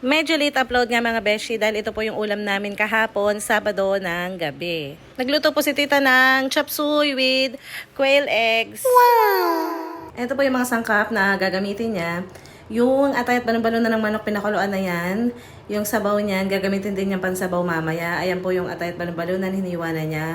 Medyo late upload nga mga beshi dahil ito po yung ulam namin kahapon, Sabado ng gabi. Nagluto po si tita ng chop suey with quail eggs. Wow! Ito po yung mga sangkap na gagamitin niya. Yung atay at balon-balon na ng manok pinakuluan na yan. Yung sabaw niyan, gagamitin din niyang pansabaw mamaya. Ayan po yung atay at balon-balon na hiniwa na niya.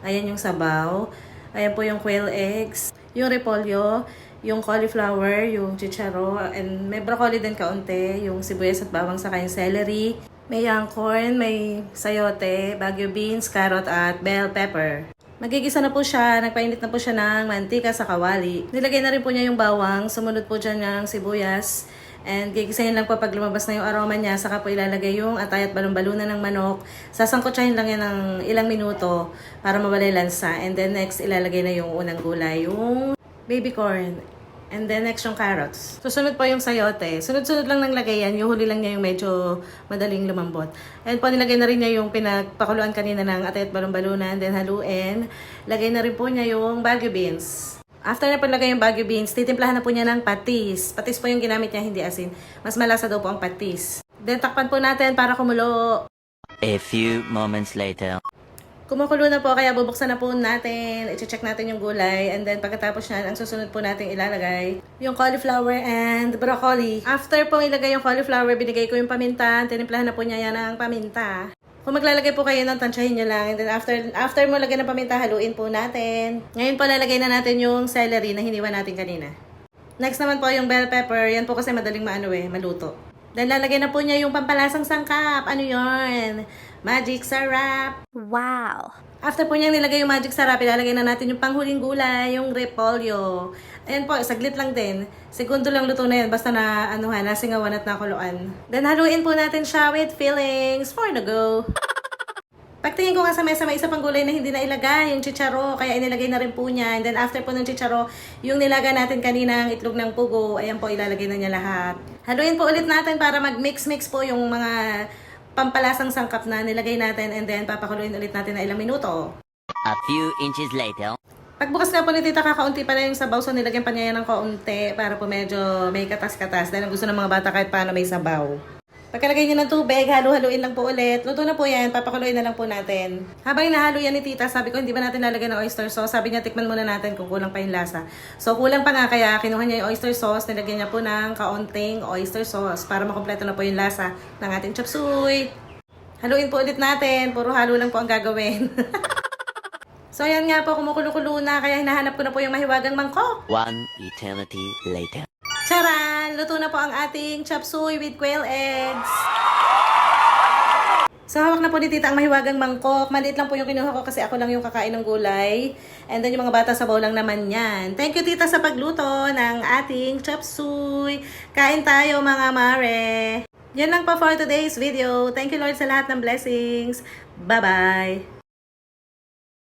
Ayan yung sabaw. Ayan po yung quail eggs. Yung repolyo, yung cauliflower, yung chicharo, and may broccoli din kaunti, yung sibuyas at bawang saka yung celery. May young corn, may sayote, baguio beans, carrot at bell pepper. Magigisa na po siya, nagpainit na po siya ng mantika sa kawali. Nilagay na rin po niya yung bawang, sumunod po dyan yung sibuyas. And gigisahin lang po pag lumabas na yung aroma niya, saka po ilalagay yung atay at balon-balunan ng manok. Sasangkotsahin lang yan ng ilang minuto para mawala yung lansa. And then next, ilalagay na yung unang gulay, yung baby corn. And then next yung carrots. Susunod po yung sayote. Sunod-sunod lang ng lagay yan. Yung huli lang niya yung medyo madaling lumambot. And po nilagay na rin niya yung pinagpakuluan kanina ng atay at balon-balunan. Then haluin. Lagay na rin po niya yung baguio beans. After na po lagay yung baguio beans, titimplahan na po niya ng patis. Patis po yung ginamit niya, hindi asin. Mas malasa daw po ang patis. Then takpan po natin para kumulo. A few moments later. Kumukulo na po, kaya bubuksan na po natin. I-check natin yung gulay. And then pagkatapos yan, ang susunod po natin ilalagay yung cauliflower and broccoli. After po ilagay yung cauliflower, binigay ko yung paminta. Tinimplahan na po niya yan ng paminta. Kung maglalagay po kayo ng tansyahin nyo lang. And then after mo lagay ng paminta, haluin po natin. Ngayon po lalagay na natin yung celery na hiniwa natin kanina. Next naman po yung bell pepper. Yan po kasi madaling maluto. Then lalagay na po niya yung pampalasang sangkap. Ano yon? Magic sarap. Wow! After po niyang nilagay yung magic sarap, ilalagay na natin yung panghuling gulay, yung repolyo. Ayan po, saglit lang din. Segundo lang luto na yan, basta na nasingawan at nakuluan. Then haluin po natin siya with fillings for the go. Pagtingin ko nga sa mesa, may isa pang gulay na hindi na ilagay, yung chicharo, kaya inilagay na rin po niya. And then after po ng chicharo, yung nilagay natin kanina, ang itlog ng pugo, ayan po, ilalagay na niya lahat. Haluin po ulit natin para mag-mix-mix po yung mga pampalasang sangkap na nilagay natin, and then papakuluin ulit natin na ilang minuto. A few inches later. Pagbukas nga po ni tita, kakaunti pa na yung sabaw, so nilagyan pa niya yan ng kaunti para po medyo may katas-katas dahil gusto ng mga bata kahit paano may sabaw. Pagkalagay niya ng tubig, halu-haluin lang po ulit. Luto na po yan, papakuluin na lang po natin. Habang inahalo yan ni tita, sabi ko hindi ba natin lalagyan ng oyster sauce? Sabi niya tikman muna natin kung kulang pa yung lasa. So kulang pa nga, kaya kinuha niya yung oyster sauce, nilagyan niya po ng kaunting oyster sauce para makompleto na po yung lasa ng ating chop suey. Haluin po ulit natin, puro halo lang po ang gagawin. So yan nga po, kumukulo-kulo na, kaya hinahanap ko na po yung mahiwagang mangkok. One eternity later. Charan! Luto na po ang ating chop suey with quail eggs. So, hawak na po ni tita ang mahiwagang mangkok. Maliit lang po yung kinuha ko kasi ako lang yung kakain ng gulay. And then yung mga bata sabaw lang naman yan. Thank you tita sa pagluto ng ating chop suey. Kain tayo mga mare. Yan lang po for today's video. Thank you Lord sa lahat ng blessings. Bye-bye!